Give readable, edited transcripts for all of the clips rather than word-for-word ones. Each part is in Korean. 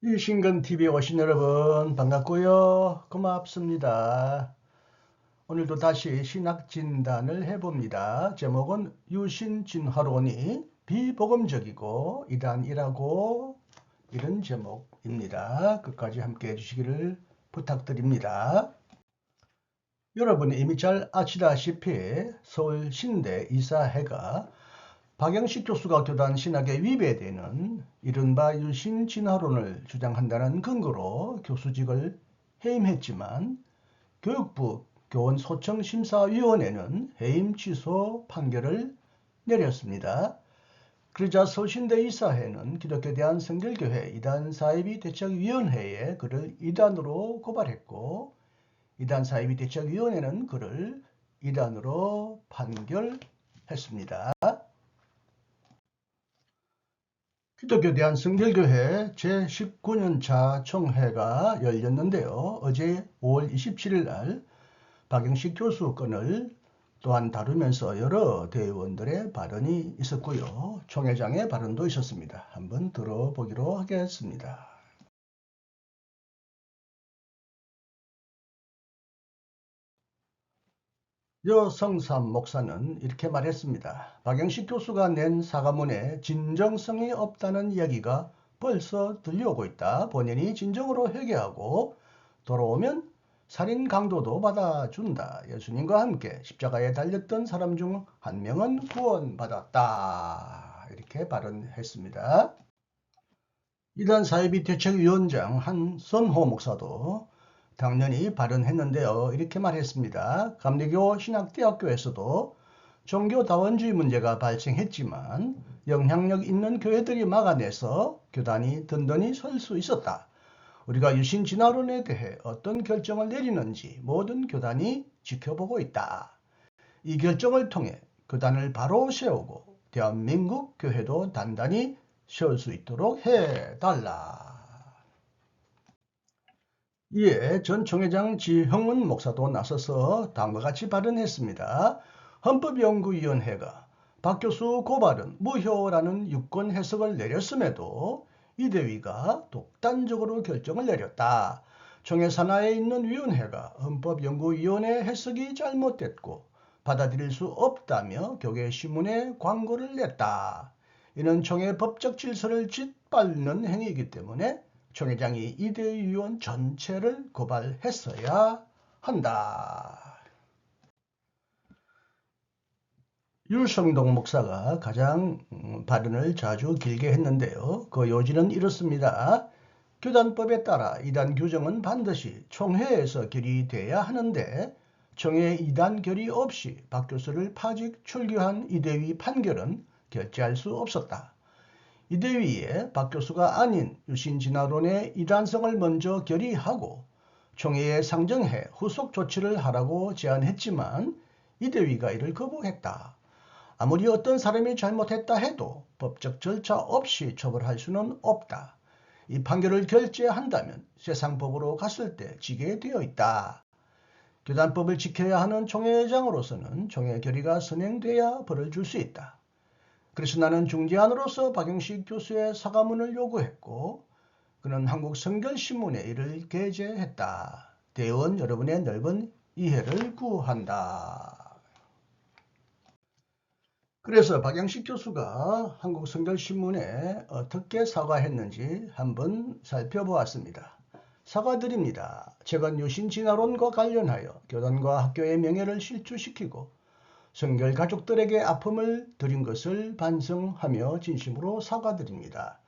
유신근TV에 오신 여러분 반갑고요. 고맙습니다. 오늘도 다시 신학진단을 해봅니다. 제목은 유신진화론이 비복음적이고 이단이라고, 이런 제목입니다. 끝까지 함께 해주시기를 부탁드립니다. 여러분이 이미 잘 아시다시피 서울 신대 이사회가 박영식 교수가 교단 신학에 위배되는 이른바 유신진화론을 주장한다는 근거로 교수직을 해임했지만 교육부 교원소청심사위원회는 해임 취소 판결을 내렸습니다. 그러자 서울신대 이사회는 기독교에 대한 성결교회 이단사이비 대책위원회에 그를 이단으로 고발했고, 이단사이비 대책위원회는 그를 이단으로 판결했습니다. 기독교에 대한 성결교회 제19년차 총회가 열렸는데요. 어제 5월 27일 날 박영식 교수 건을 또한 다루면서 여러 대의원들의 발언이 있었고요. 총회장의 발언도 있었습니다. 한번 들어보기로 하겠습니다. 여성삼 목사는 이렇게 말했습니다. 박영식 교수가 낸 사과문에 진정성이 없다는 이야기가 벌써 들려오고 있다. 본인이 진정으로 회개하고 돌아오면 살인 강도도 받아준다. 예수님과 함께 십자가에 달렸던 사람 중 한 명은 구원받았다. 이렇게 발언했습니다. 이단 사이비 대책위원장 한선호 목사도 당연히 발언했는데요. 이렇게 말했습니다. 감리교 신학대학교에서도 종교다원주의 문제가 발생했지만 영향력 있는 교회들이 막아내서 교단이 든든히 설 수 있었다. 우리가 유신진화론에 대해 어떤 결정을 내리는지 모든 교단이 지켜보고 있다. 이 결정을 통해 교단을 바로 세우고 대한민국 교회도 단단히 세울 수 있도록 해달라. 이에 전 총회장 지형은 목사도 나서서 다음과 같이 발언했습니다. 헌법연구위원회가 박 교수 고발은 무효라는 유권 해석을 내렸음에도 이대위가 독단적으로 결정을 내렸다. 총회 산하에 있는 위원회가 헌법연구위원회 해석이 잘못됐고 받아들일 수 없다며 교계신문에 광고를 냈다. 이는 총회 법적 질서를 짓밟는 행위이기 때문에 총회장이 이대위원 전체를 고발했어야 한다. 유성동 목사가 가장 발언을 자주 길게 했는데요. 그 요지는 이렇습니다. 교단법에 따라 이단 규정은 반드시 총회에서 결의돼야 하는데 총회 이단 결의 없이 박 교수를 파직 출교한 이대위 판결은 결재할 수 없었다. 이대위에 박 교수가 아닌 유신진화론의 이단성을 먼저 결의하고 총회에 상정해 후속 조치를 하라고 제안했지만 이대위가 이를 거부했다. 아무리 어떤 사람이 잘못했다 해도 법적 절차 없이 처벌할 수는 없다. 이 판결을 결재한다면 세상법으로 갔을 때 지게 되어 있다. 교단법을 지켜야 하는 총회장으로서는 총회 결의가 선행돼야 벌을 줄 수 있다. 그래서 나는 중재안으로서 박영식 교수의 사과문을 요구했고 그는 한국성결신문에 이를 게재했다. 대의원 여러분의 넓은 이해를 구한다. 그래서 박영식 교수가 한국성결신문에 어떻게 사과했는지 한번 살펴보았습니다. 사과드립니다. 최근 유신진화론과 관련하여 교단과 학교의 명예를 실추시키고 성결 가족들에게 아픔을 드린 것을 반성하며 진심으로 사과드립니다.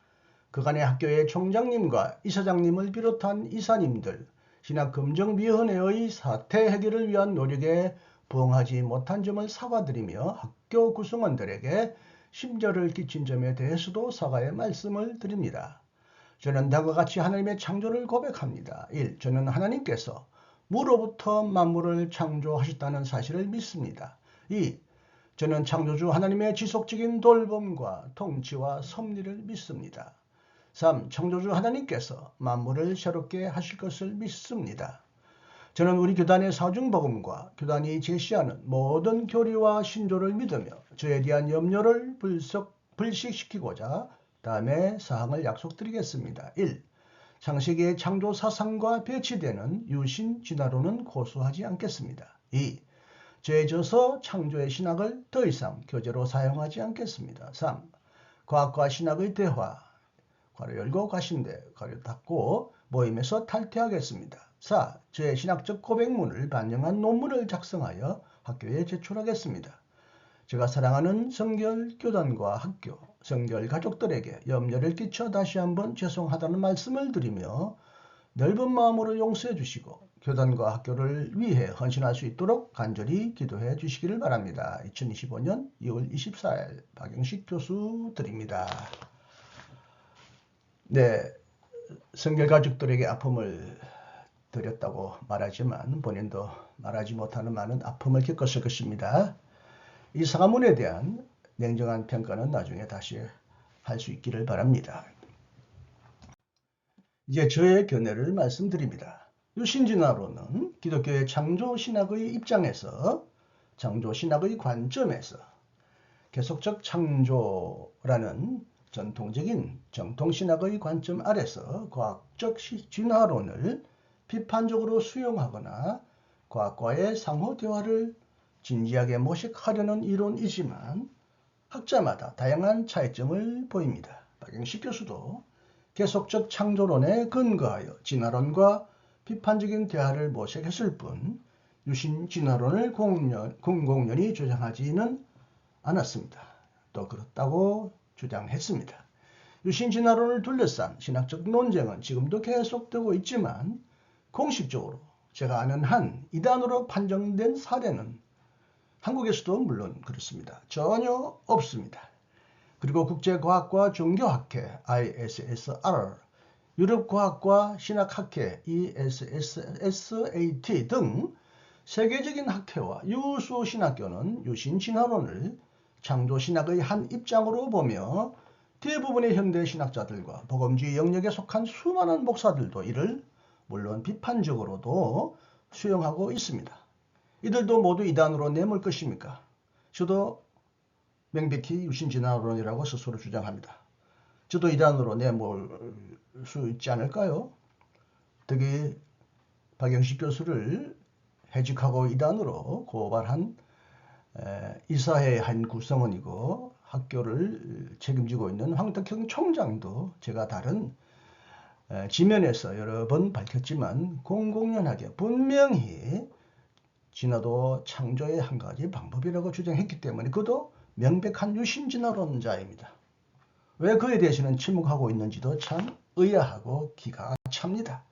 그간의 학교의 총장님과 이사장님을 비롯한 이사님들, 신학검정위원회의 사태 해결을 위한 노력에 부응하지 못한 점을 사과드리며 학교 구성원들에게 심려를 끼친 점에 대해서도 사과의 말씀을 드립니다. 저는 다음과 같이 하나님의 창조를 고백합니다. 1. 저는 하나님께서 무로부터 만물을 창조하셨다는 사실을 믿습니다. 2. 저는 창조주 하나님의 지속적인 돌봄과 통치와 섭리를 믿습니다. 3. 창조주 하나님께서 만물을 새롭게 하실 것을 믿습니다. 저는 우리 교단의 사중복음과 교단이 제시하는 모든 교리와 신조를 믿으며 저에 대한 염려를 불식시키고자 다음의 사항을 약속드리겠습니다. 1. 창세기의 창조 사상과 배치되는 유신 진화론은 고수하지 않겠습니다. 2. 죄져서 창조의 신학을 더 이상 교재로 사용하지 않겠습니다. 3. 과학과 신학의 대화, 괄호 열고 가신대, 괄호 닫고 모임에서 탈퇴하겠습니다. 4. 저의 신학적 고백문을 반영한 논문을 작성하여 학교에 제출하겠습니다. 제가 사랑하는 성결 교단과 학교, 성결 가족들에게 염려를 끼쳐 다시 한번 죄송하다는 말씀을 드리며 넓은 마음으로 용서해 주시고 교단과 학교를 위해 헌신할 수 있도록 간절히 기도해 주시기를 바랍니다. 2025년 2월 24일 박영식 교수 드립니다. 네, 성결 가족들에게 아픔을 드렸다고 말하지만 본인도 말하지 못하는 많은 아픔을 겪었을 것입니다. 이 사과문에 대한 냉정한 평가는 나중에 다시 할 수 있기를 바랍니다. 이제 저의 견해를 말씀드립니다. 유신진화론은 기독교의 창조신학의 입장에서, 창조신학의 관점에서 계속적 창조라는 전통적인 정통신학의 관점 아래서 과학적 진화론을 비판적으로 수용하거나 과학과의 상호 대화를 진지하게 모색하려는 이론이지만 학자마다 다양한 차이점을 보입니다. 박영식 교수도 계속적 창조론에 근거하여 진화론과 비판적인 대화를 모색했을 뿐 유신 진화론을 공공연히 주장하지는 않았습니다. 또 그렇다고 주장했습니다. 유신 진화론을 둘러싼 신학적 논쟁은 지금도 계속되고 있지만 공식적으로 제가 아는 한 이단으로 판정된 사례는 한국에서도 물론 그렇습니다. 전혀 없습니다. 그리고 국제과학과 종교학회 ISSR, 유럽과학과 신학학회 ESSAT 등 세계적인 학회와 유수 신학교는 유신 진화론을 창조신학의 한 입장으로 보며 대부분의 현대 신학자들과 복음주의 영역에 속한 수많은 목사들도 이를 물론 비판적으로도 수용하고 있습니다. 이들도 모두 이단으로 내몰 것입니까? 저도 명백히 유신진화론이라고 스스로 주장합니다. 저도 이단으로 내몰 수 있지 않을까요? 특히 박영식 교수를 해직하고 이단으로 고발한 이사회의 한 구성원이고 학교를 책임지고 있는 황덕형 총장도 제가 다른 지면에서 여러 번 밝혔지만 공공연하게 분명히 진화도 창조의 한 가지 방법이라고 주장했기 때문에 그도 명백한 유신진화론자입니다. 왜 그에 대해서는 침묵하고 있는지도 참 의아하고 기가 찹니다.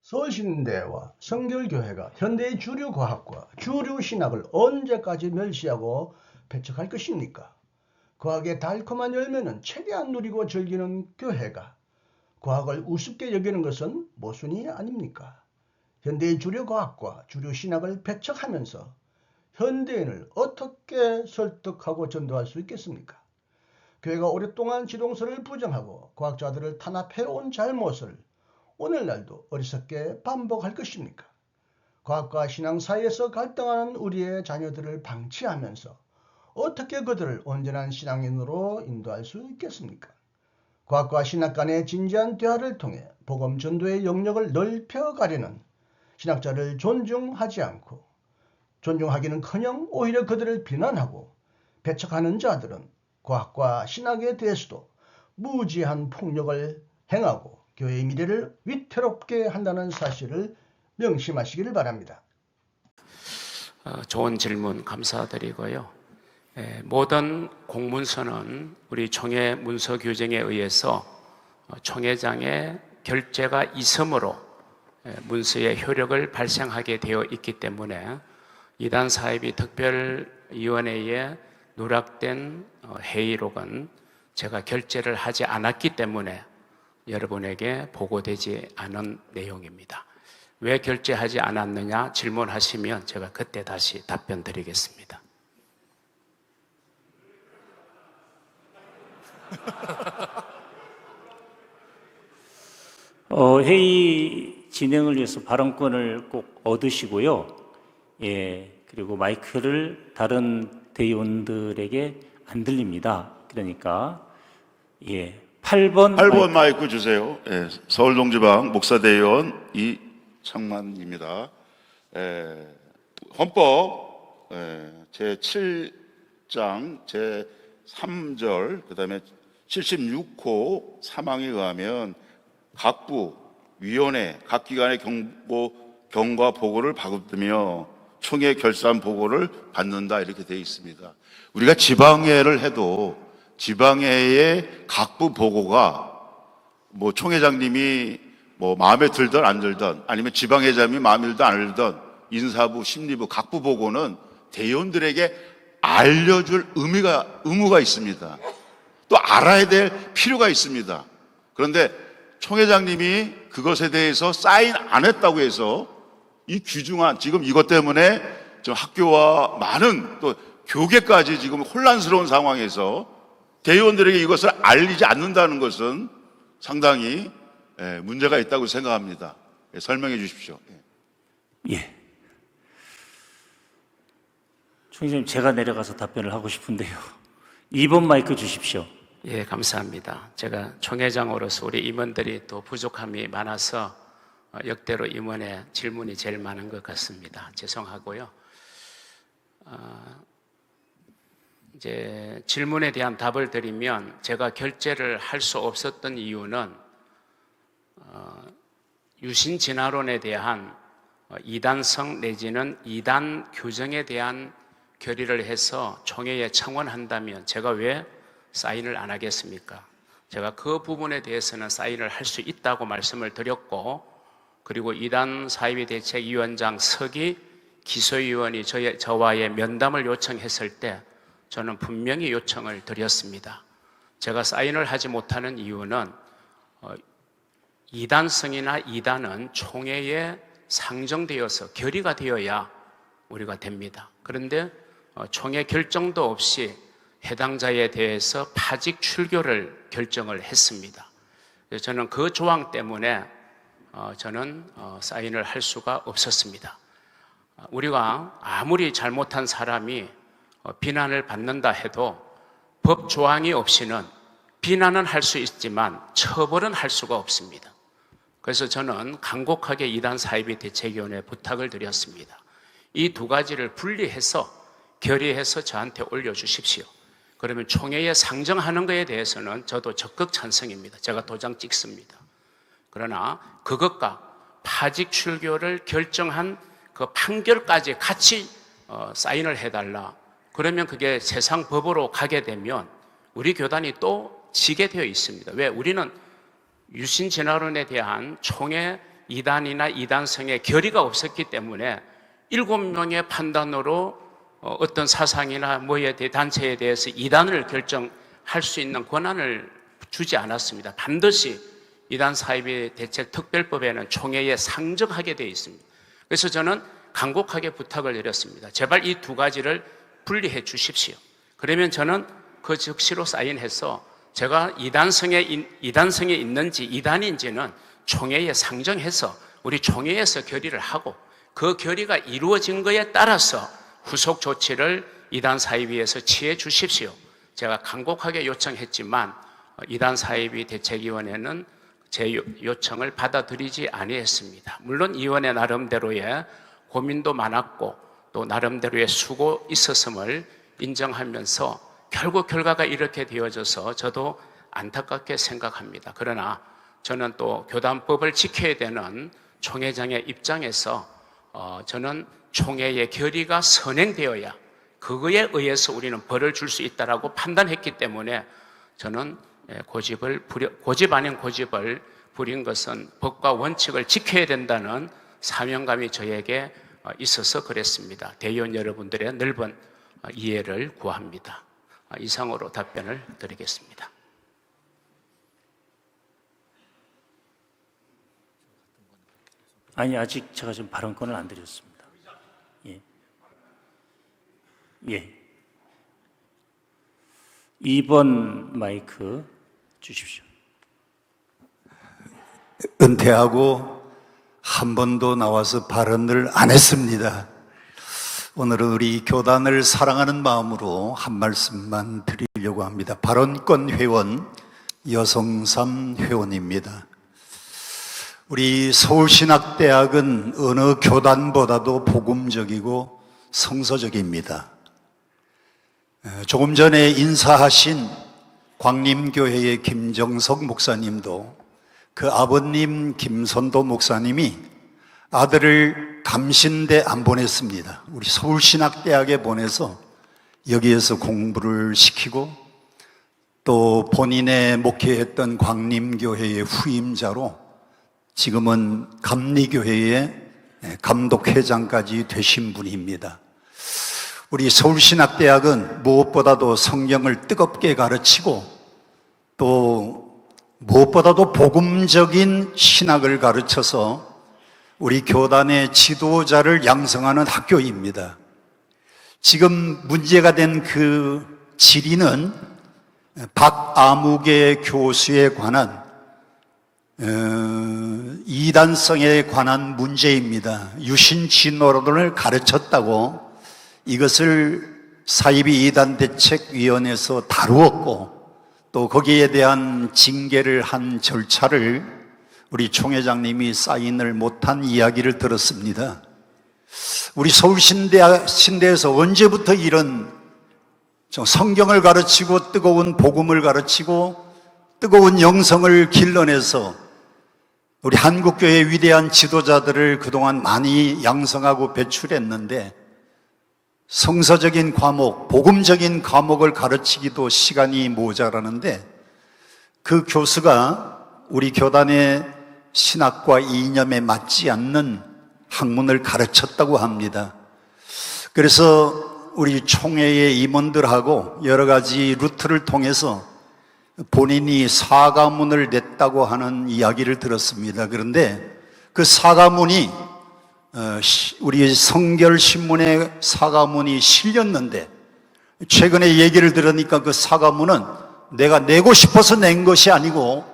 서울신대와 성결교회가 현대의 주류 과학과 주류 신학을 언제까지 멸시하고 배척할 것입니까? 과학의 달콤한 열매는 최대한 누리고 즐기는 교회가 과학을 우습게 여기는 것은 모순이 아닙니까? 현대의 주류 과학과 주류 신학을 배척하면서 현대인을 어떻게 설득하고 전도할 수 있겠습니까? 교회가 오랫동안 지동설을 부정하고 과학자들을 탄압해온 잘못을 오늘날도 어리석게 반복할 것입니까? 과학과 신앙 사이에서 갈등하는 우리의 자녀들을 방치하면서 어떻게 그들을 온전한 신앙인으로 인도할 수 있겠습니까? 과학과 신학 간의 진지한 대화를 통해 복음 전도의 영역을 넓혀가려는 신학자를 존중하지 않고 존중하기는커녕 오히려 그들을 비난하고 배척하는 자들은 과학과 신학에 대해서도 무지한 폭력을 행하고 교회의 미래를 위태롭게 한다는 사실을 명심하시기를 바랍니다. 좋은 질문 감사드리고요. 모든 공문서는 우리 총회 문서 규정에 의해서 총회장의 결재가 있음으로 문서의 효력을 발생하게 되어 있기 때문에 이단 사이비 특별위원회에 누락된 회의록은 제가 결재를 하지 않았기 때문에 여러분에게 보고되지 않은 내용입니다. 왜 결재하지 않았느냐 질문하시면 제가 그때 다시 답변 드리겠습니다. 회의 진행을 위해서 발언권을 꼭 얻으시고요. 그리고 마이크를 다른 대의원들에게 안 들립니다. 그러니까 8번 8번 마이크 주세요. 예, 서울동지방 목사대의원 이창만입니다. 헌법 제7장 제3절 그다음에 76호 3항에 의하면 각 부, 위원회, 각 기관의 경과 보고를 받으며 총회 결산 보고를 받는다 이렇게 되어 있습니다. 우리가 지방회를 해도 지방회의 각부 보고가 뭐 총회장님이 뭐 마음에 들든 안 들든 아니면 지방회장님이 마음에 들든 안 들든 인사부, 심리부, 각부 보고는 대의원들에게 알려줄 의무가 있습니다. 또 알아야 될 필요가 있습니다. 그런데 총회장님이 그것에 대해서 사인 안 했다고 해서 이 귀중한 지금 이것 때문에 좀 학교와 많은 또 교계까지 지금 혼란스러운 상황에서 대의원들에게 이것을 알리지 않는다는 것은 상당히 문제가 있다고 생각합니다. 설명해 주십시오. 예. 총회장님, 제가 내려가서 답변을 하고 싶은데요. 2번 마이크 주십시오. 예, 감사합니다. 제가 총회장으로서 우리 임원들이 또 부족함이 많아서 역대로 임원의 질문이 제일 많은 것 같습니다. 죄송하고요. 이제 질문에 대한 답을 드리면 제가 결재를 할 수 없었던 이유는 유신 진화론에 대한 이단성 내지는 이단 규정에 대한 결의를 해서 총회에 청원한다면 제가 왜 사인을 안 하겠습니까? 제가 그 부분에 대해서는 사인을 할 수 있다고 말씀을 드렸고, 그리고 이단 사이비 대책위원장 서기 기소위원이 저와의 면담을 요청했을 때 저는 분명히 요청을 드렸습니다. 제가 사인을 하지 못하는 이유는 이단성이나 이단은 총회에 상정되어서 결의가 되어야 우리가 됩니다. 그런데 총회 결정도 없이 해당자에 대해서 파직 출교를 결정을 했습니다. 그래서 저는 그 조항 때문에 저는 사인을 할 수가 없었습니다. 우리가 아무리 잘못한 사람이 비난을 받는다 해도 법 조항이 없이는 비난은 할 수 있지만 처벌은 할 수가 없습니다. 그래서 저는 간곡하게 이단 사이비 대책위원회에 부탁을 드렸습니다. 이 두 가지를 분리해서 결의해서 저한테 올려주십시오. 그러면 총회에 상정하는 것에 대해서는 저도 적극 찬성입니다. 제가 도장 찍습니다. 그러나 그것과 파직 출교를 결정한 그 판결까지 같이 사인을 해달라. 그러면 그게 세상 법으로 가게 되면 우리 교단이 또 지게 되어 있습니다. 왜? 우리는 유신 진화론에 대한 총회 이단이나 이단성의 결의가 없었기 때문에 7명의 판단으로 어떤 사상이나 단체에 대해서 이단을 결정할 수 있는 권한을 주지 않았습니다. 반드시 이단 사이비 대책 특별법에는 총회에 상정하게 되어 있습니다. 그래서 저는 간곡하게 부탁을 드렸습니다. 제발 이 두 가지를 분리해 주십시오. 그러면 저는 그 즉시로 사인해서 제가 이단성에 있는지 이단인지는 총회에 상정해서 우리 총회에서 결의를 하고 그 결의가 이루어진 것에 따라서 후속 조치를 이단 사이비에서 취해 주십시오. 제가 간곡하게 요청했지만 이단 사이비 대책위원회는 제 요청을 받아들이지 아니했습니다. 물론 위원회 나름대로의 고민도 많았고 또 나름대로의 수고 있었음을 인정하면서 결국 결과가 이렇게 되어져서 저도 안타깝게 생각합니다. 그러나 저는 또 교단법을 지켜야 되는 총회장의 입장에서 저는 총회의 결의가 선행되어야 그거에 의해서 우리는 벌을 줄 수 있다라고 판단했기 때문에 저는 고집 아닌 고집을 부린 것은 법과 원칙을 지켜야 된다는 사명감이 저에게 있어서 그랬습니다. 대의원 여러분들의 넓은 이해를 구합니다. 이상으로 답변을 드리겠습니다. 아니, 아직 제가 지금 발언권을 안 드렸습니다. 예. 2번 마이크 주십시오. 은퇴하고 한 번도 나와서 발언을 안 했습니다. 오늘은 우리 교단을 사랑하는 마음으로 한 말씀만 드리려고 합니다. 발언권 회원 여성삼 회원입니다. 우리 서울신학대학은 어느 교단보다도 복음적이고 성서적입니다. 조금 전에 인사하신 광림교회의 김정석 목사님도 그 아버님 김선도 목사님이 아들을 감신대 안 보냈습니다. 우리 서울신학대학에 보내서 여기에서 공부를 시키고 또 본인의 목회했던 광림교회의 후임자로 지금은 감리교회의 감독회장까지 되신 분입니다. 우리 서울신학대학은 무엇보다도 성경을 뜨겁게 가르치고 또 무엇보다도 복음적인 신학을 가르쳐서 우리 교단의 지도자를 양성하는 학교입니다. 지금 문제가 된 그 질의는 박아무개 교수에 관한 이단성에 관한 문제입니다. 유신진노론을 가르쳤다고 이것을 사이비 이단대책위원회에서 다루었고 또 거기에 대한 징계를 한 절차를 우리 총회장님이 사인을 못한 이야기를 들었습니다. 우리 서울신대에서 언제부터 이런 성경을 가르치고 뜨거운 복음을 가르치고 뜨거운 영성을 길러내서 우리 한국교회의 위대한 지도자들을 그동안 많이 양성하고 배출했는데 성서적인 과목, 복음적인 과목을 가르치기도 시간이 모자라는데 그 교수가 우리 교단의 신학과 이념에 맞지 않는 학문을 가르쳤다고 합니다. 그래서 우리 총회의 임원들하고 여러 가지 루트를 통해서 본인이 사과문을 냈다고 하는 이야기를 들었습니다. 그런데 그 사과문이 우리 성결신문에 사과문이 실렸는데 최근에 얘기를 들으니까 그 사과문은 내가 내고 싶어서 낸 것이 아니고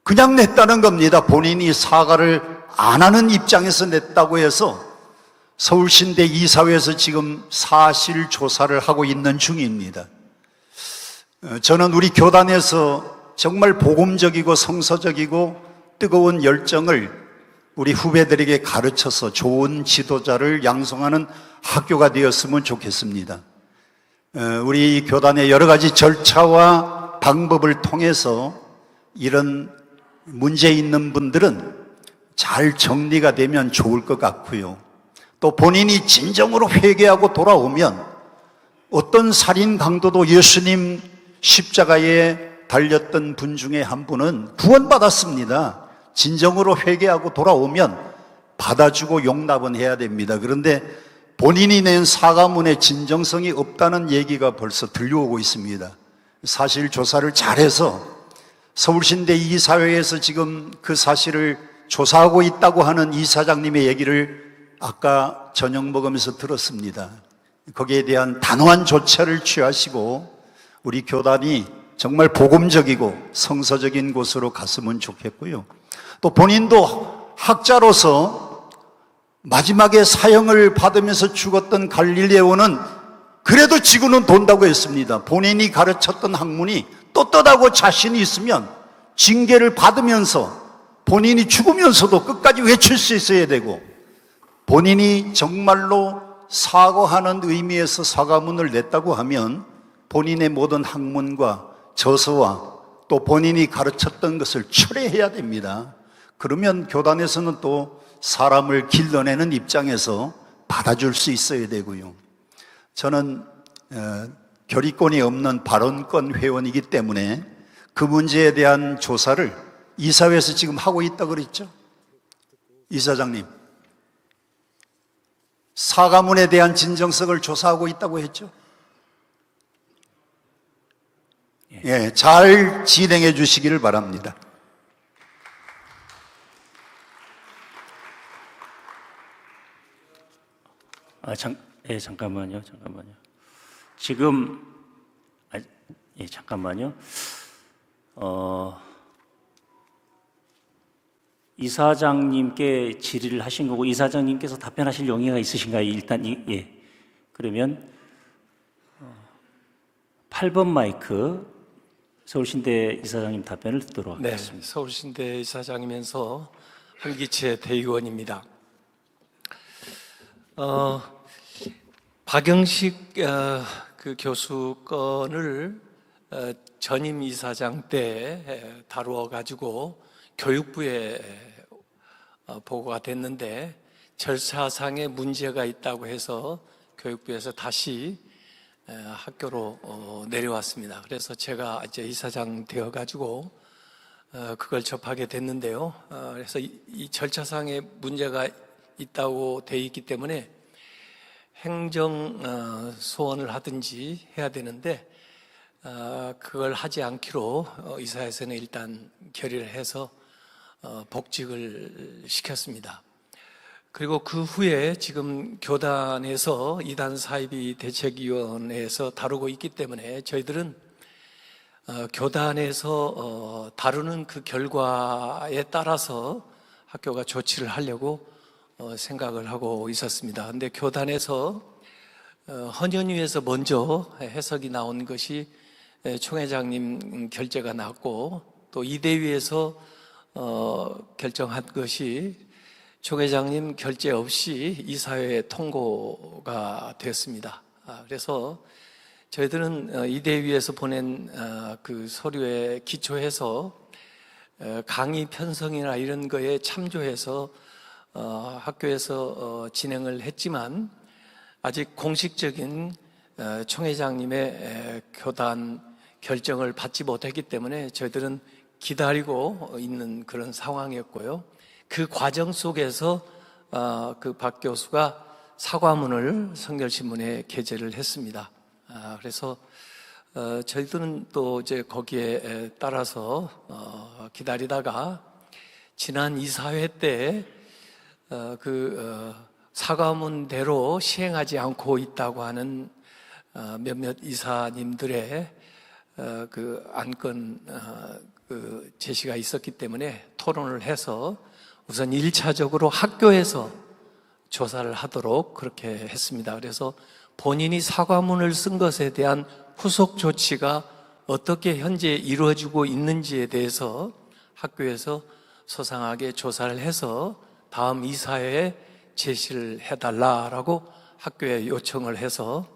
그냥 냈다는 겁니다. 본인이 사과를 안 하는 입장에서 냈다고 해서 서울신대 이사회에서 지금 사실 조사를 하고 있는 중입니다. 저는 우리 교단에서 정말 복음적이고 성서적이고 뜨거운 열정을 우리 후배들에게 가르쳐서 좋은 지도자를 양성하는 학교가 되었으면 좋겠습니다. 우리 교단의 여러 가지 절차와 방법을 통해서 이런 문제 있는 분들은 잘 정리가 되면 좋을 것 같고요. 또 본인이 진정으로 회개하고 돌아오면 어떤 살인 강도도 예수님 십자가에 달렸던 분 중에 한 분은 구원받았습니다. 진정으로 회개하고 돌아오면 받아주고 용납은 해야 됩니다. 그런데 본인이 낸 사과문에 진정성이 없다는 얘기가 벌써 들려오고 있습니다. 사실 조사를 잘해서 서울신대 이사회에서 지금 그 사실을 조사하고 있다고 하는 이사장님의 얘기를 아까 저녁 먹으면서 들었습니다. 거기에 대한 단호한 조처를 취하시고 우리 교단이 정말 복음적이고 성서적인 곳으로 갔으면 좋겠고요. 또 본인도 학자로서 마지막에 사형을 받으면서 죽었던 갈릴레오는 그래도 지구는 돈다고 했습니다. 본인이 가르쳤던 학문이 떳떳하고 자신이 있으면 징계를 받으면서 본인이 죽으면서도 끝까지 외칠 수 있어야 되고 본인이 정말로 사과하는 의미에서 사과문을 냈다고 하면 본인의 모든 학문과 저서와 또 본인이 가르쳤던 것을 철회해야 됩니다. 그러면 교단에서는 또 사람을 길러내는 입장에서 받아줄 수 있어야 되고요. 저는 결의권이 없는 발언권 회원이기 때문에 그 문제에 대한 조사를 이사회에서 지금 하고 있다고 그랬죠? 이사장님, 사과문에 대한 진정성을 조사하고 있다고 했죠? 예, 잘 진행해 주시기를 바랍니다. 잠깐만요. 지금, 잠깐만요. 이사장님께 질의를 하신 거고, 이사장님께서 답변하실 용의가 있으신가요? 일단, 그러면, 8번 마이크, 서울신대 이사장님 답변을 듣도록 네, 하겠습니다. 서울신대 이사장이면서 한기채 대의원입니다. 박영식 그 교수 건을 전임 이사장 때 다루어 가지고 교육부에 보고가 됐는데 절차상의 문제가 있다고 해서 교육부에서 다시 학교로 내려왔습니다. 그래서 제가 이제 이사장 되어 가지고 그걸 접하게 됐는데요. 그래서 이 절차상의 문제가 있다고 돼 있기 때문에 행정 소원을 하든지 해야 되는데 그걸 하지 않기로 이사회에서는 일단 결의를 해서 복직을 시켰습니다. 그리고 그 후에 지금 교단에서 이단 사이비 대책위원회에서 다루고 있기 때문에 저희들은 교단에서 다루는 그 결과에 따라서 학교가 조치를 하려고 생각을 하고 있었습니다. 그런데 교단에서 헌현위에서 먼저 해석이 나온 것이 총회장님 결재가 났고 또 이대위에서 결정한 것이 총회장님 결재 없이 이사회에 통고가 됐습니다. 그래서 저희들은 이대위에서 보낸 그 서류에 기초해서 강의 편성이나 이런 거에 참조해서 학교에서 진행을 했지만 아직 공식적인 총회장님의 교단 결정을 받지 못했기 때문에 저희들은 기다리고 있는 그런 상황이었고요. 그 과정 속에서 그 박 교수가 사과문을 성결신문에 게재를 했습니다. 그래서 저희들은 또 이제 거기에 따라서 기다리다가 지난 이사회 때 그 사과문대로 시행하지 않고 있다고 하는 몇몇 이사님들의 그 안건 그 제시가 있었기 때문에 토론을 해서 우선 1차적으로 학교에서 조사를 하도록 그렇게 했습니다. 그래서 본인이 사과문을 쓴 것에 대한 후속 조치가 어떻게 현재 이루어지고 있는지에 대해서 학교에서 소상하게 조사를 해서 다음 이사회에 제시를 해달라라고 학교에 요청을 해서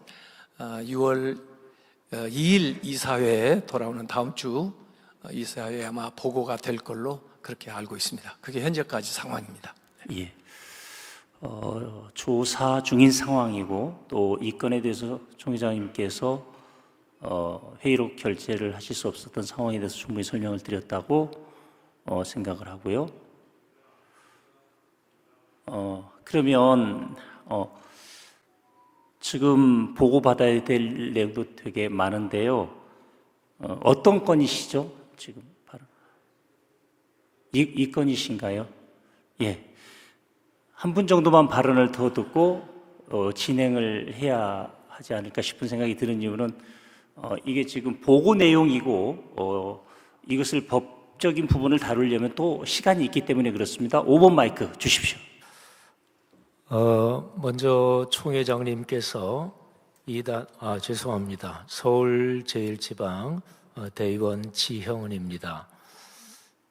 6월 2일 이사회에 돌아오는 다음 주 이사회에 아마 보고가 될 걸로 그렇게 알고 있습니다. 그게 현재까지 상황입니다. 예. 조사 중인 상황이고 또 이 건에 대해서 총 회장님께서 회의록 결재를 하실 수 없었던 상황에 대해서 충분히 설명을 드렸다고 생각을 하고요. 그러면 지금 보고받아야 될 내용도 되게 많은데요. 어떤 건이시죠? 지금 바로 이 건이신가요? 예. 한 분 정도만 발언을 더 듣고 진행을 해야 하지 않을까 싶은 생각이 드는 이유는 이게 지금 보고 내용이고 이것을 법적인 부분을 다루려면 또 시간이 있기 때문에 그렇습니다. 5번 마이크 주십시오. 먼저 총회장님께서 죄송합니다. 서울제일지방 대의원 지형은입니다.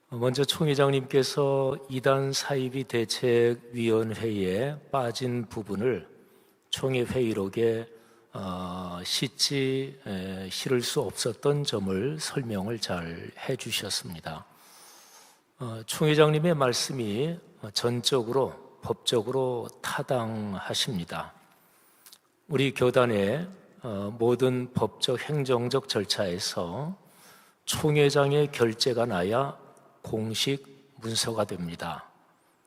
먼저 총회장님께서 이단 사이비 대책위원회에 빠진 부분을 총회 회의록에 실을 수 없었던 점을 설명을 잘 해주셨습니다. 총회장님의 말씀이 전적으로 법적으로 타당하십니다. 우리 교단의 모든 법적 행정적 절차에서 총회장의 결재가 나야 공식 문서가 됩니다.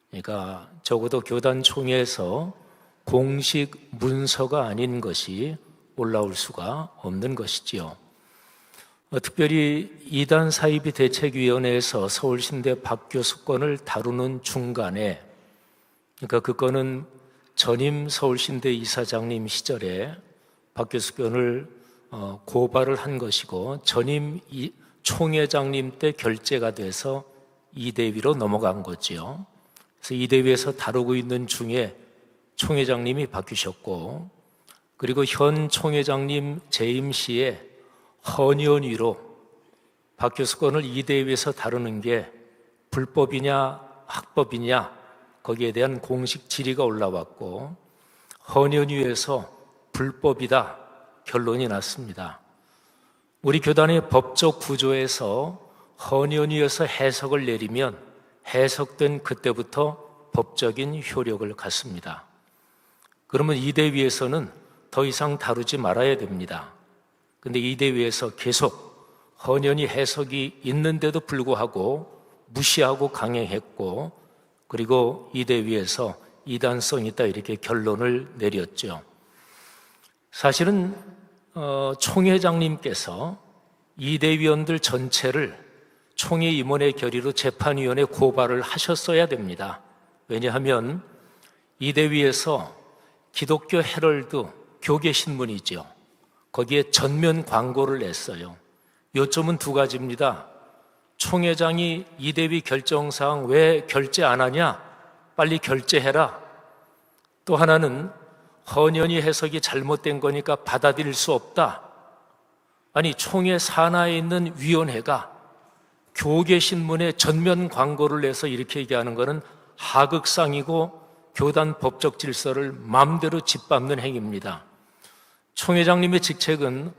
그러니까 적어도 교단 총회에서 공식 문서가 아닌 것이 올라올 수가 없는 것이지요. 특별히 이단 사이비 대책위원회에서 서울신대 박 교수 건을 다루는 중간에, 그러니까 그 건은 전임 서울신대 이사장님 시절에 박 교수 건을 고발을 한 것이고 전임 총회장님 때 결재가 돼서 이대위로 넘어간 거지요. 그래서 이대위에서 다루고 있는 중에 총회장님이 바뀌셨고, 그리고 현 총회장님 재임 시에 헌의원위로 박 교수 건을 이대위에서 다루는 게 불법이냐 합법이냐 거기에 대한 공식 질의가 올라왔고 헌현위에서 불법이다 결론이 났습니다. 우리 교단의 법적 구조에서 헌현위에서 해석을 내리면 해석된 그때부터 법적인 효력을 갖습니다. 그러면 이대위에서는 더 이상 다루지 말아야 됩니다. 근데 이대위에서 계속 헌현위 해석이 있는데도 불구하고 무시하고 강행했고, 그리고 이대위에서 이단성 있다 이렇게 결론을 내렸죠. 사실은 총회장님께서 이대위원들 전체를 총회 임원의 결의로 재판위원회 고발을 하셨어야 됩니다. 왜냐하면 이대위에서 기독교 헤럴드 교계신문이죠. 거기에 전면 광고를 냈어요. 요점은 두 가지입니다. 총회장이 이대위 결정사항 왜 결재 안 하냐? 빨리 결재해라. 또 하나는 헌현위 해석이 잘못된 거니까 받아들일 수 없다. 아니, 총회 산하에 있는 위원회가 교계신문에 전면 광고를 내서 이렇게 얘기하는 것은 하극상이고 교단 법적 질서를 마음대로 짓밟는 행위입니다. 총회장님의 직책은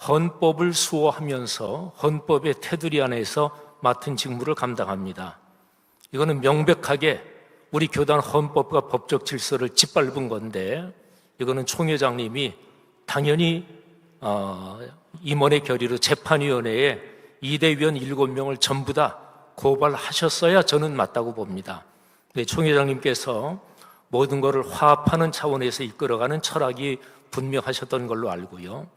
헌법을 수호하면서 헌법의 테두리 안에서 맡은 직무를 감당합니다. 이거는 명백하게 우리 교단 헌법과 법적 질서를 짓밟은 건데, 이거는 총회장님이 당연히 임원의 결의로 재판위원회에 이대위원 7명을 전부 다 고발하셨어야 저는 맞다고 봅니다. 총회장님께서 모든 것을 화합하는 차원에서 이끌어가는 철학이 분명하셨던 걸로 알고요.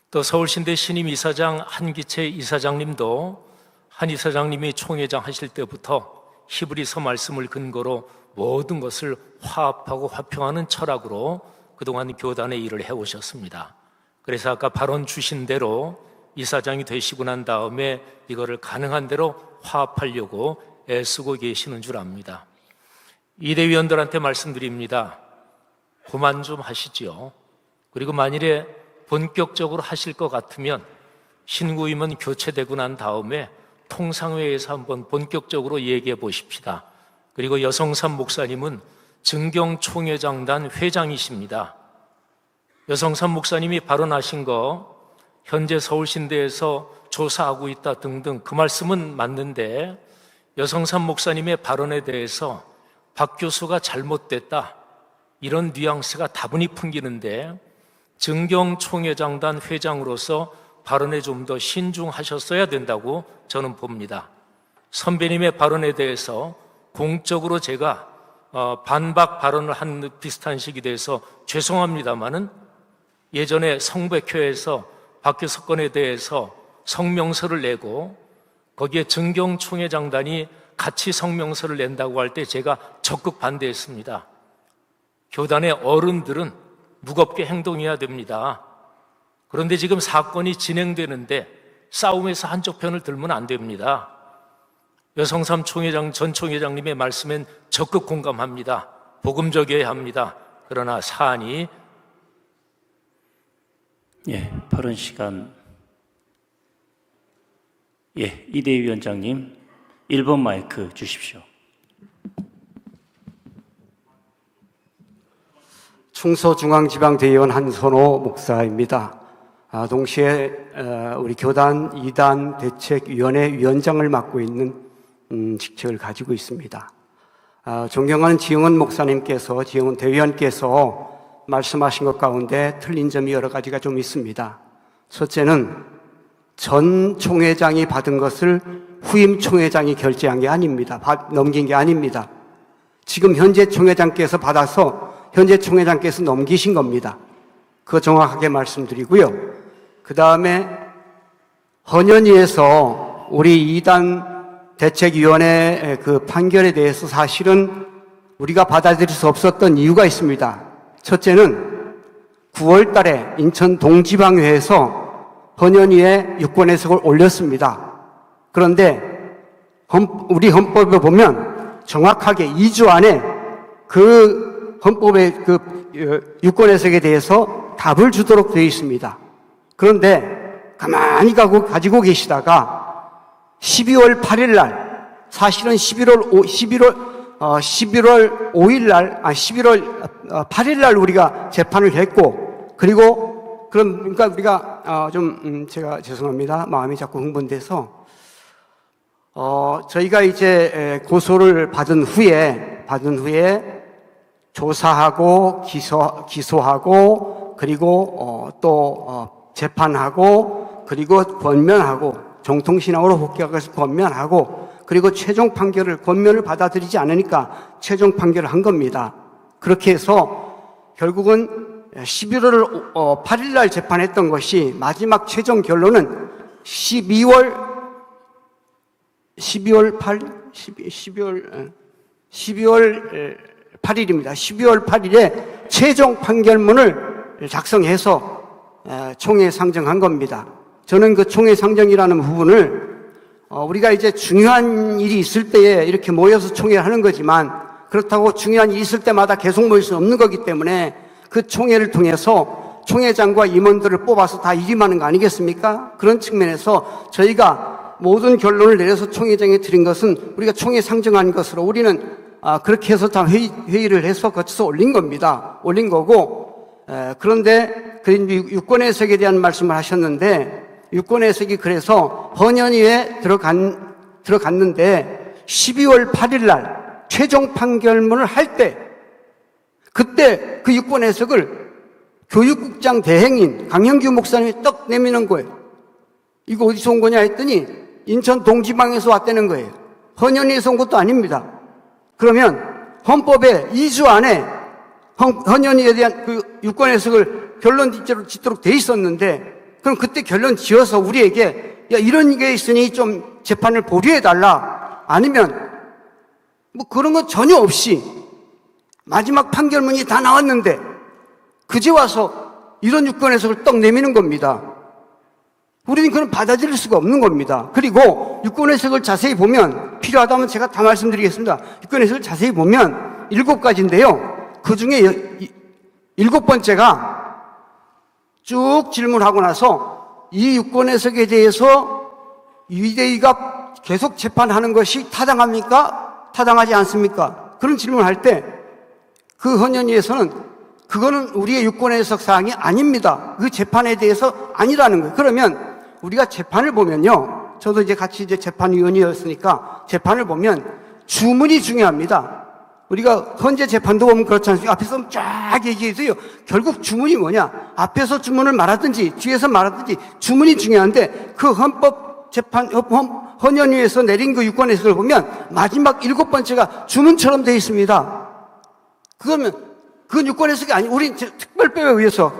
또 서울신대 신임 이사장 한기채 이사장님도 한 이사장님이 총회장 하실 때부터 히브리서 말씀을 근거로 모든 것을 화합하고 화평하는 철학으로 그동안 교단의 일을 해오셨습니다. 그래서 아까 발언 주신 대로 이사장이 되시고 난 다음에 이거를 가능한 대로 화합하려고 애쓰고 계시는 줄 압니다. 이대위원들한테 말씀드립니다. 그만 좀 하시죠. 그리고 만일에 본격적으로 하실 것 같으면 신구임은 교체되고 난 다음에 통상회의에서 한번 본격적으로 얘기해 보십시다. 그리고 여성삼 목사님은 증경총회장단 회장이십니다. 여성삼 목사님이 발언하신 거 현재 서울신대에서 조사하고 있다 등등 그 말씀은 맞는데, 여성삼 목사님의 발언에 대해서 박 교수가 잘못됐다 이런 뉘앙스가 다분히 풍기는데, 증경총회장단 회장으로서 발언에 좀 더 신중하셨어야 된다고 저는 봅니다. 선배님의 발언에 대해서 공적으로 제가 반박 발언을 한 비슷한 식이 돼서 죄송합니다마는, 예전에 성백회에서 박 교수 건에 대해서 성명서를 내고 거기에 증경총회장단이 같이 성명서를 낸다고 할 때 제가 적극 반대했습니다. 교단의 어른들은 무겁게 행동해야 됩니다. 그런데 지금 사건이 진행되는데 싸움에서 한쪽 편을 들면 안 됩니다. 여성삼 총회장, 전 총회장님의 말씀엔 적극 공감합니다. 복음적이어야 합니다. 그러나 사안이 발언 시간. 이대위원장님 1번 마이크 주십시오. 충서중앙지방대의원 한선호 목사입니다. 동시에 우리 교단 2단 대책위원회 위원장을 맡고 있는 직책을 가지고 있습니다. 존경하는 지영은 목사님께서, 지영은 대위원께서 말씀하신 것 가운데 틀린 점이 여러 가지가 좀 있습니다. 첫째는 전 총회장이 받은 것을 후임 총회장이 결재한 게 아닙니다. 넘긴 게 아닙니다. 지금 현재 총회장께서 받아서 현재 총회장께서 넘기신 겁니다. 그거 정확하게 말씀드리고요. 그 다음에 헌현위에서 우리 2단 대책위원회 그 판결에 대해서 사실은 우리가 받아들일 수 없었던 이유가 있습니다. 첫째는 9월 달에 인천 동지방회에서 헌현위에 유권 해석을 올렸습니다. 그런데 우리 헌법에 보면 정확하게 2주 안에 그 헌법의 그 유권 해석에 대해서 답을 주도록 되어 있습니다. 그런데 가만히 가지고 계시다가 12월 8일 날, 사실은 11월 5일 날, 11월 8일 날 우리가 재판을 했고, 그리고 그러니까 우리가 제가 죄송합니다. 마음이 자꾸 흥분돼서 저희가 이제 고소를 받은 후에 조사하고 기소하고 그리고 또 재판하고 그리고 권면하고 정통신앙으로 복귀하고서 권면하고 그리고 최종 판결을 권면을 받아들이지 않으니까 최종 판결을 한 겁니다. 그렇게 해서 결국은 11월 8일 날 재판했던 것이 마지막 최종 결론은 12월 8일입니다. 12월 8일에 최종 판결문을 작성해서 총회에 상정한 겁니다. 저는 그 총회 상정이라는 부분을 우리가 이제 중요한 일이 있을 때에 이렇게 모여서 총회를 하는 거지만 그렇다고 중요한 일이 있을 때마다 계속 모일 수는 없는 거기 때문에 그 총회를 통해서 총회장과 임원들을 뽑아서 다 일임하는 거 아니겠습니까? 그런 측면에서 저희가 모든 결론을 내려서 총회장에 드린 것은 우리가 총회 상정한 것으로 우리는 그렇게 해서 다 회의를 해서 거쳐서 올린 겁니다. 올린 거고 그런데 유권 해석에 대한 말씀을 하셨는데 유권 해석이 그래서 헌현위에 들어갔는데 12월 8일 날 최종 판결문을 할 때 그때 그 유권 해석을 교육국장 대행인 강형규 목사님이 떡 내미는 거예요. 이거 어디서 온 거냐 했더니 인천 동지방에서 왔다는 거예요. 헌현위에서 온 것도 아닙니다. 그러면 헌법에 2주 안에 헌현위에 대한 그 유권 해석을 결론 짓도록 돼 있었는데 그럼 그때 결론 지어서 우리에게 야 이런 게 있으니 좀 재판을 보류해달라 아니면 뭐 그런 거 전혀 없이 마지막 판결문이 다 나왔는데 그제 와서 이런 유권 해석을 떡 내미는 겁니다. 우리는 그건 받아들일 수가 없는 겁니다. 그리고 유권 해석을 자세히 보면 필요하다면 제가 다 말씀드리겠습니다. 유권 해석을 자세히 보면 7가지인데요. 그 중에 7번째가 쭉 질문하고 나서 이 유권 해석에 대해서 위대위가 계속 재판하는 것이 타당합니까? 타당하지 않습니까? 그런 질문을 할 때 그 헌현위에서는 그거는 우리의 유권 해석 사항이 아닙니다. 그 재판에 대해서 아니라는 거예요. 그러면 우리가 재판을 보면요. 저도 이제 같이 이제 재판위원이었으니까 재판을 보면 주문이 중요합니다. 우리가 헌재 재판도 보면 그렇지 않습니까? 앞에서 쫙 얘기해서요. 결국 주문이 뭐냐? 앞에서 주문을 말하든지 뒤에서 말하든지 주문이 중요한데 그 헌현위에서 내린 그 유권 해석을 보면 마지막 7번째가 주문처럼 되어 있습니다. 그러면 그 유권 해석이 아니, 우리 특별법에 의해서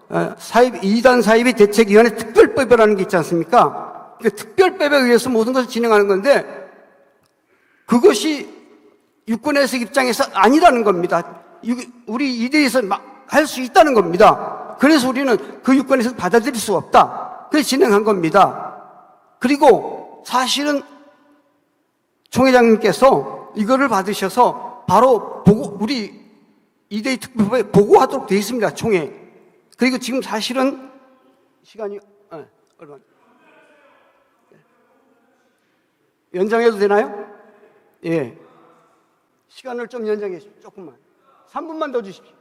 2단 사입위 대책위원회 특별법이라는 게 있지 않습니까? 그 특별법에 의해서 모든 것을 진행하는 건데 그것이 유권 해석 입장에서 아니라는 겁니다. 우리 이대에서 할 수 있다는 겁니다. 그래서 우리는 그 유권 해석을 받아들일 수 없다. 그래서 진행한 겁니다. 그리고 사실은 총회장님께서 이거를 받으셔서 바로 우리 이대희 특별법에 보고하도록 되어 있습니다. 총회. 그리고 지금 사실은 시간이 얼마 연장해도 되나요? 예. 시간을 좀 연장해 주십시오. 조금만. 3분만 더 주십시오.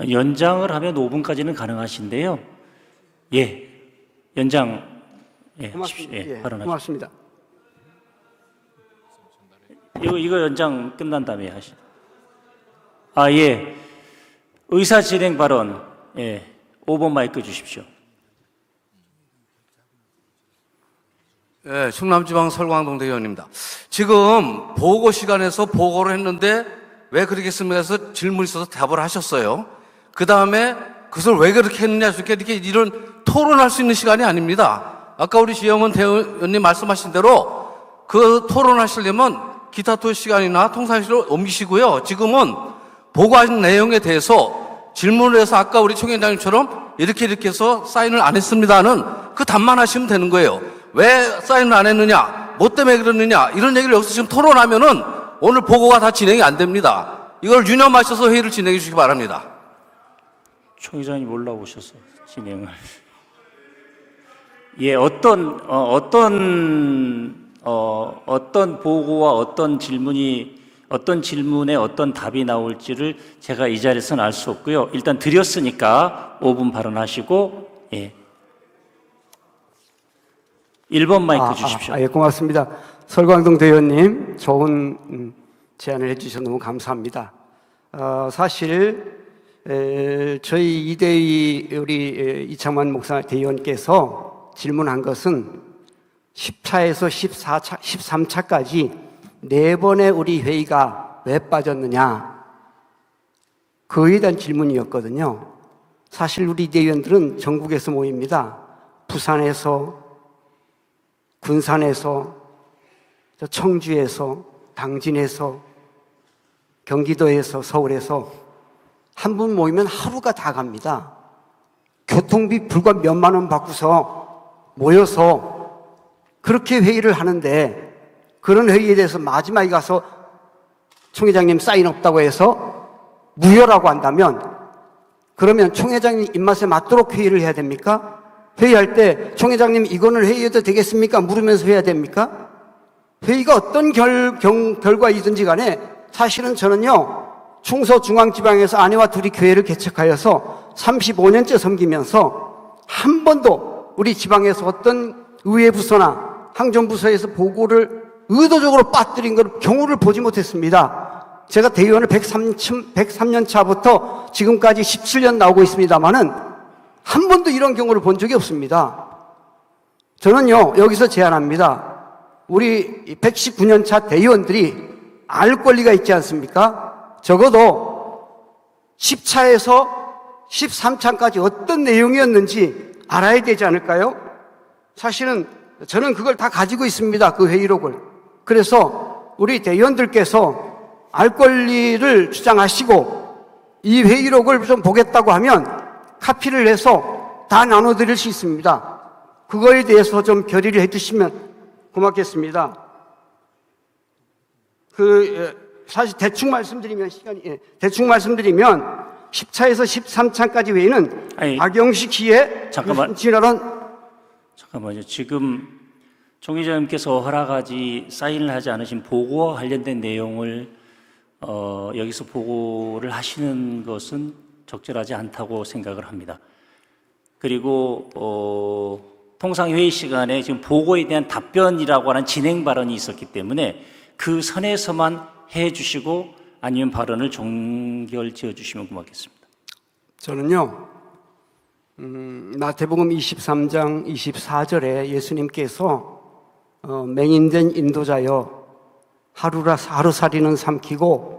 연장을 하면 5분까지는 가능하신데요. 예. 연장, 고맙습니다. 예, 발언하십시오. 고맙습니다. 이거 연장 끝난 다음에 하시죠. 예. 의사 진행 발언, 5번 마이크 주십시오. 예, 충남지방 설광동 대의원입니다. 지금 보고 시간에서 보고를 했는데 왜 그렇게 했습니까? 해서 질문이 있어서 답을 하셨어요. 그 다음에 그것을 왜 그렇게 했느냐, 이렇게 이런 토론할 수 있는 시간이 아닙니다. 아까 우리 지영은 대의원님 말씀하신 대로 그 토론하시려면 기타 토의 시간이나 통상시로 옮기시고요. 지금은 보고하신 내용에 대해서 질문을 해서 아까 우리 총회장님처럼 이렇게 해서 사인을 안 했습니다는 그 답만 하시면 되는 거예요. 왜 사인을 안 했느냐, 뭐 때문에 그러느냐, 이런 얘기를 여기서 지금 토론하면은 오늘 보고가 다 진행이 안 됩니다. 이걸 유념하셔서 회의를 진행해 주시기 바랍니다. 총 회장님 올라오셔서 진행을. 예, 어떤 보고와 어떤 질문에 어떤 답이 나올지를 제가 이 자리에서는 알 수 없고요. 일단 드렸으니까 5분 발언하시고, 예. 1번 마이크 주십시오. 예, 고맙습니다. 설광동 대의원님, 좋은 제안을 해주셔서 너무 감사합니다. 사실 저희 이대희 우리 이창만 목사 대의원께서 질문한 것은 10차에서 14차, 13차까지 4번의 우리 회의가 왜 빠졌느냐, 그에 대한 질문이었거든요. 사실 우리 대의원들은 전국에서 모입니다. 부산에서, 군산에서, 청주에서, 당진에서, 경기도에서, 서울에서 한 분 모이면 하루가 다 갑니다. 교통비 불과 몇만 원 받고서 모여서 그렇게 회의를 하는데, 그런 회의에 대해서 마지막에 가서 총회장님 사인 없다고 해서 무효라고 한다면, 그러면 총회장님 입맛에 맞도록 회의를 해야 됩니까? 회의할 때 총회장님 이거는 회의해도 되겠습니까? 물으면서 해야 됩니까? 회의가 어떤 결과이든지 간에 사실은 저는요, 충서중앙지방에서 아내와 둘이 교회를 개척하여서 35년째 섬기면서 한 번도 우리 지방에서 어떤 의회부서나 항전부서에서 보고를 의도적으로 빠뜨린 경우를 보지 못했습니다. 제가 대의원을 103년 차부터 지금까지 17년 나오고 있습니다만은 한 번도 이런 경우를 본 적이 없습니다. 저는요, 여기서 제안합니다. 우리 119년 차 대의원들이 알 권리가 있지 않습니까? 적어도 10차에서 13차까지 어떤 내용이었는지 알아야 되지 않을까요? 사실은 저는 그걸 다 가지고 있습니다. 그 회의록을. 그래서 우리 대의원들께서 알 권리를 주장하시고 이 회의록을 좀 보겠다고 하면 카피를 해서 다 나눠드릴 수 있습니다. 그거에 대해서 좀 결의를 해주시면 고맙겠습니다. 사실 대충 말씀드리면 10차에서 13차까지 회의는 박영식 씨의 잠깐만요. 지금 총 회장님께서 허락하지 사인을 하지 않으신 보고와 관련된 내용을 여기서 보고를 하시는 것은 적절하지 않다고 생각을 합니다. 그리고 통상 회의 시간에 지금 보고에 대한 답변이라고 하는 진행 발언이 있었기 때문에 그 선에서만 해주시고 아니면 발언을 종결 지어주시면 고맙겠습니다. 저는요, 마태복음 23장 24절에 예수님께서 맹인된 인도자여 하루살이는 삼키고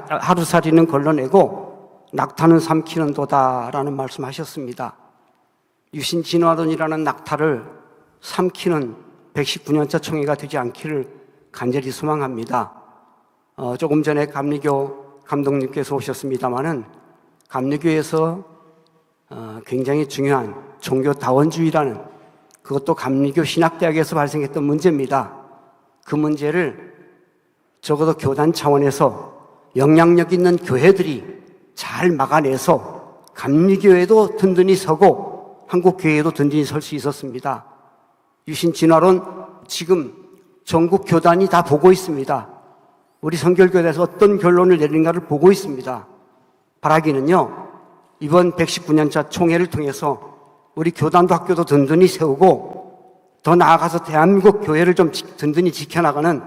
하루살이는 걸러내고 낙타는 삼키는 도다라는 말씀하셨습니다. 유신진화론이라는 낙타를 삼키는 119년차 총회가 되지 않기를 간절히 소망합니다. 조금 전에 감리교 감독님께서 오셨습니다마는 감리교에서 굉장히 중요한 종교다원주의라는, 그것도 감리교 신학대학에서 발생했던 문제입니다. 그 문제를 적어도 교단 차원에서 영향력 있는 교회들이 잘 막아내서 감리교회도 든든히 서고 한국교회도 든든히 설 수 있었습니다. 유신진화론 지금 전국 교단이 다 보고 있습니다. 우리 선결교회에서 어떤 결론을 내리는가를 보고 있습니다. 바라기는요, 이번 119년차 총회를 통해서 우리 교단도 학교도 든든히 세우고 더 나아가서 대한민국 교회를 좀 든든히 지켜나가는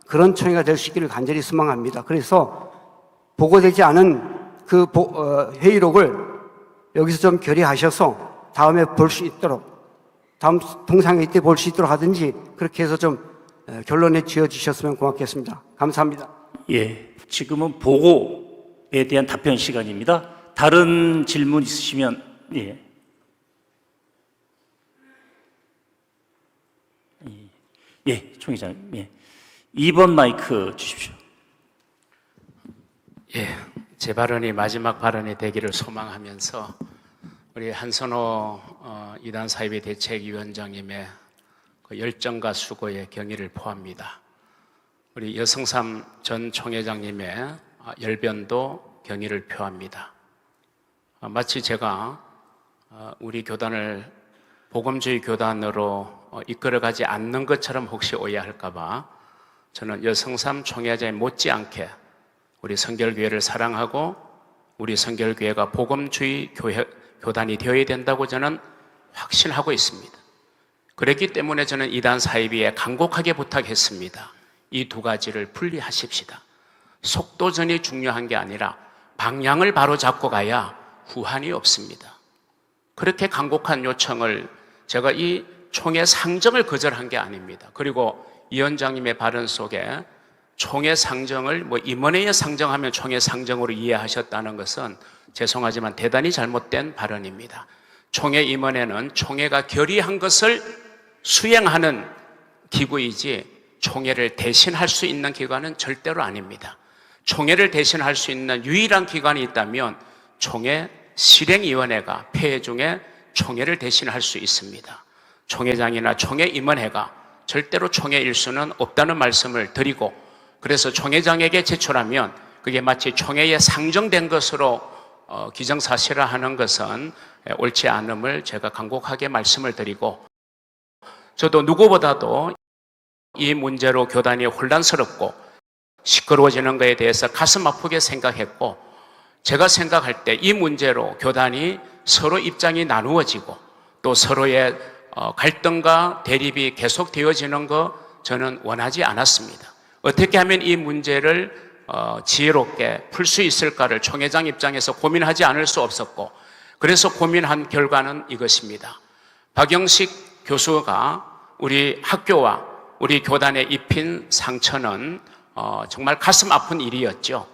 그런 총회가 될 수 있기를 간절히 소망합니다. 그래서 보고되지 않은 그 회의록을 여기서 좀 결의하셔서 다음에 볼 수 있도록, 다음 동상회의 때 볼 수 있도록 하든지 그렇게 해서 좀 결론에 지어주셨으면 고맙겠습니다. 감사합니다. 예, 지금은 보고에 대한 답변 시간입니다. 다른 질문 있으시면, 예. 예, 총회장님, 예. 2번 마이크 주십시오. 예, 제 발언이 마지막 발언이 되기를 소망하면서 우리 한선호 이단 사이비 대책위원장님의 그 열정과 수고에 경의를 표합니다. 우리 여성삼 전 총회장님의 열변도 경의를 표합니다. 마치 제가 우리 교단을 복음주의 교단으로 이끌어가지 않는 것처럼 혹시 오해할까봐 저는 여성삼 총회장이 못지않게 우리 성결교회를 사랑하고 우리 성결교회가 복음주의 교단이 되어야 된다고 저는 확신하고 있습니다. 그랬기 때문에 저는 이단 사이비에 간곡하게 부탁했습니다. 이 두 가지를 분리하십시다. 속도전이 중요한 게 아니라 방향을 바로 잡고 가야 후환이 없습니다. 그렇게 간곡한 요청을 제가 이 총회 상정을 거절한 게 아닙니다. 그리고 위원장님의 발언 속에 총회 상정을 임원회에 상정하면 총회 상정으로 이해하셨다는 것은 죄송하지만 대단히 잘못된 발언입니다. 총회 임원회는 총회가 결의한 것을 수행하는 기구이지 총회를 대신할 수 있는 기관은 절대로 아닙니다. 총회를 대신할 수 있는 유일한 기관이 있다면 총회 실행위원회가 폐회 중에 총회를 대신할 수 있습니다. 총회장이나 총회 임원회가 절대로 총회일 수는 없다는 말씀을 드리고, 그래서 총회장에게 제출하면 그게 마치 총회에 상정된 것으로 기정사실화하는 것은 옳지 않음을 제가 간곡하게 말씀을 드리고, 저도 누구보다도 이 문제로 교단이 혼란스럽고 시끄러워지는 것에 대해서 가슴 아프게 생각했고, 제가 생각할 때 이 문제로 교단이 서로 입장이 나누어지고 또 서로의 갈등과 대립이 계속되어지는 거 저는 원하지 않았습니다. 어떻게 하면 이 문제를 지혜롭게 풀 수 있을까를 총회장 입장에서 고민하지 않을 수 없었고, 그래서 고민한 결과는 이것입니다. 박영식 교수가 우리 학교와 우리 교단에 입힌 상처는 정말 가슴 아픈 일이었죠.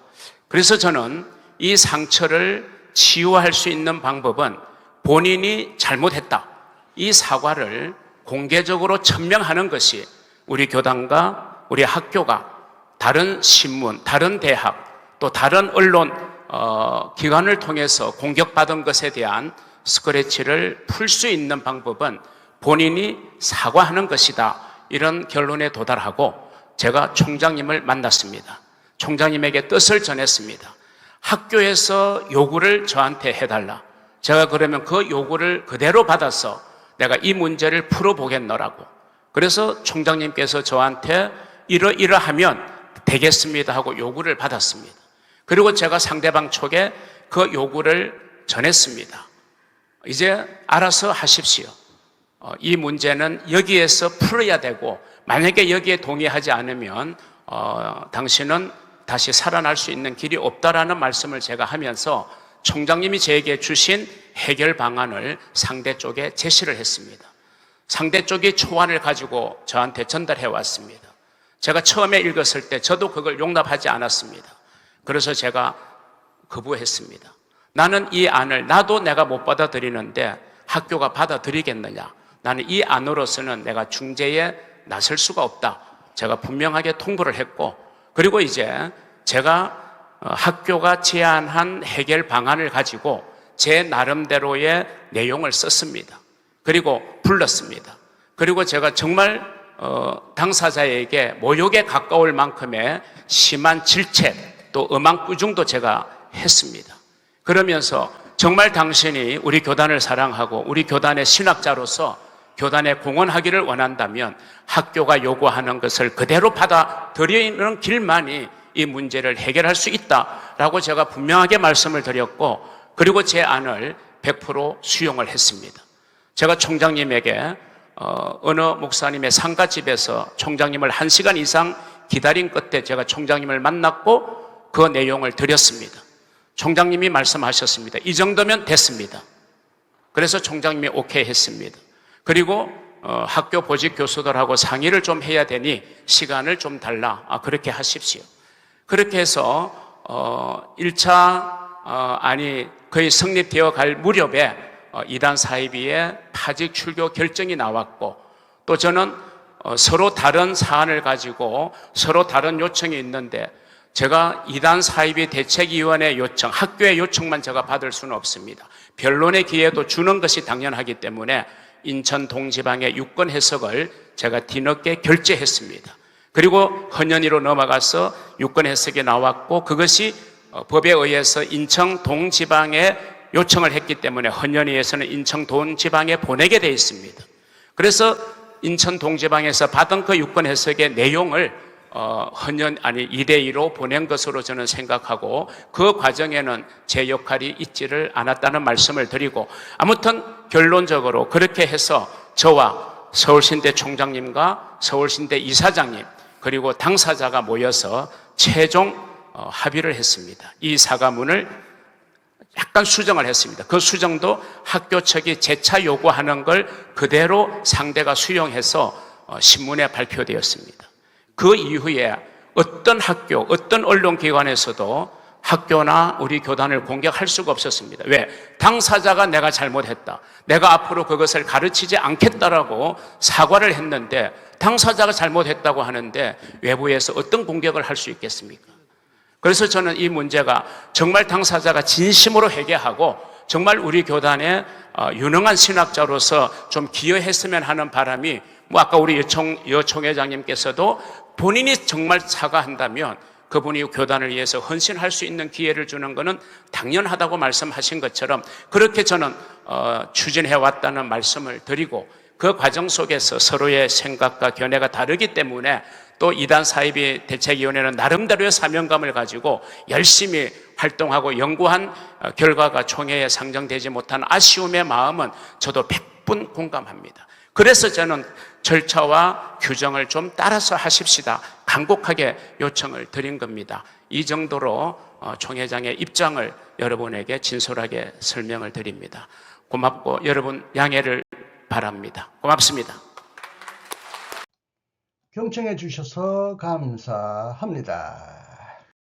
그래서 저는 이 상처를 치유할 수 있는 방법은 본인이 잘못했다, 이 사과를 공개적으로 천명하는 것이 우리 교단과 우리 학교가 다른 신문, 다른 대학, 또 다른 언론 기관을 통해서 공격받은 것에 대한 스크래치를 풀 수 있는 방법은 본인이 사과하는 것이다, 이런 결론에 도달하고 제가 총장님을 만났습니다. 총장님에게 뜻을 전했습니다. 학교에서 요구를 저한테 해달라. 제가 그러면 그 요구를 그대로 받아서 내가 이 문제를 풀어보겠노라고. 그래서 총장님께서 저한테 이러하면 되겠습니다 하고 요구를 받았습니다. 그리고 제가 상대방 쪽에 그 요구를 전했습니다. 이제 알아서 하십시오. 이 문제는 여기에서 풀어야 되고, 만약에 여기에 동의하지 않으면 당신은 다시 살아날 수 있는 길이 없다라는 말씀을 제가 하면서 총장님이 저에게 주신 해결 방안을 상대 쪽에 제시를 했습니다. 상대 쪽이 초안을 가지고 저한테 전달해 왔습니다. 제가 처음에 읽었을 때 저도 그걸 용납하지 않았습니다. 그래서 제가 거부했습니다. 나는 이 안을 나도 내가 못 받아들이는데 학교가 받아들이겠느냐. 나는 이 안으로서는 내가 중재에 나설 수가 없다. 제가 분명하게 통보를 했고, 그리고 이제 제가 학교가 제안한 해결 방안을 가지고 제 나름대로의 내용을 썼습니다. 그리고 불렀습니다. 그리고 제가 정말 당사자에게 모욕에 가까울 만큼의 심한 질책 또 음악부중도 제가 했습니다. 그러면서 정말 당신이 우리 교단을 사랑하고 우리 교단의 신학자로서 교단에 공헌하기를 원한다면 학교가 요구하는 것을 그대로 받아들이는 길만이 이 문제를 해결할 수 있다라고 제가 분명하게 말씀을 드렸고, 그리고 제 안을 100% 수용을 했습니다. 제가 총장님에게 어느 목사님의 상가집에서 총장님을 1시간 이상 기다린 끝에 제가 총장님을 만났고 그 내용을 드렸습니다. 총장님이 말씀하셨습니다. 이 정도면 됐습니다. 그래서 총장님이 오케이 했습니다. 그리고 학교 보직 교수들하고 상의를 좀 해야 되니 시간을 좀 달라. 그렇게 하십시오. 그렇게 해서 1차 안이 거의 성립되어 갈 무렵에 이단 사이비의 파직 출교 결정이 나왔고, 또 저는 서로 다른 사안을 가지고 서로 다른 요청이 있는데 제가 이단 사이비 대책위원회 요청, 학교의 요청만 제가 받을 수는 없습니다. 변론의 기회도 주는 것이 당연하기 때문에 인천 동지방의 유권 해석을 제가 뒤늦게 결재했습니다. 그리고 헌연위로 넘어가서 유권 해석이 나왔고 그것이 법에 의해서 인천 동지방에 요청을 했기 때문에 헌연위에서는 인천 동지방에 보내게 되어 있습니다. 그래서 인천 동지방에서 받은 그 유권 해석의 내용을 2대2로 보낸 것으로 저는 생각하고 그 과정에는 제 역할이 있지를 않았다는 말씀을 드리고 아무튼 결론적으로 그렇게 해서 저와 서울신대 총장님과 서울신대 이사장님 그리고 당사자가 모여서 최종 합의를 했습니다. 이 사과문을 약간 수정을 했습니다. 그 수정도 학교 측이 재차 요구하는 걸 그대로 상대가 수용해서 신문에 발표되었습니다. 그 이후에 어떤 학교, 어떤 언론기관에서도 학교나 우리 교단을 공격할 수가 없었습니다. 왜? 당사자가 내가 잘못했다. 내가 앞으로 그것을 가르치지 않겠다라고 사과를 했는데 당사자가 잘못했다고 하는데 외부에서 어떤 공격을 할 수 있겠습니까? 그래서 저는 이 문제가 정말 당사자가 진심으로 회개하고 정말 우리 교단의 유능한 신학자로서 좀 기여했으면 하는 바람이 아까 우리 여 총회장님께서도 본인이 정말 사과한다면 그분이 교단을 위해서 헌신할 수 있는 기회를 주는 것은 당연하다고 말씀하신 것처럼 그렇게 저는 추진해왔다는 말씀을 드리고 그 과정 속에서 서로의 생각과 견해가 다르기 때문에 또 이단 사이비 대책위원회는 나름대로의 사명감을 가지고 열심히 활동하고 연구한 결과가 총회에 상정되지 못한 아쉬움의 마음은 저도 100분 공감합니다. 그래서 저는 절차와 규정을 좀 따라서 하십시다. 간곡하게 요청을 드린 겁니다. 이 정도로 총회장의 입장을 여러분에게 진솔하게 설명을 드립니다. 고맙고 여러분 양해를 바랍니다. 고맙습니다. 경청해 주셔서 감사합니다.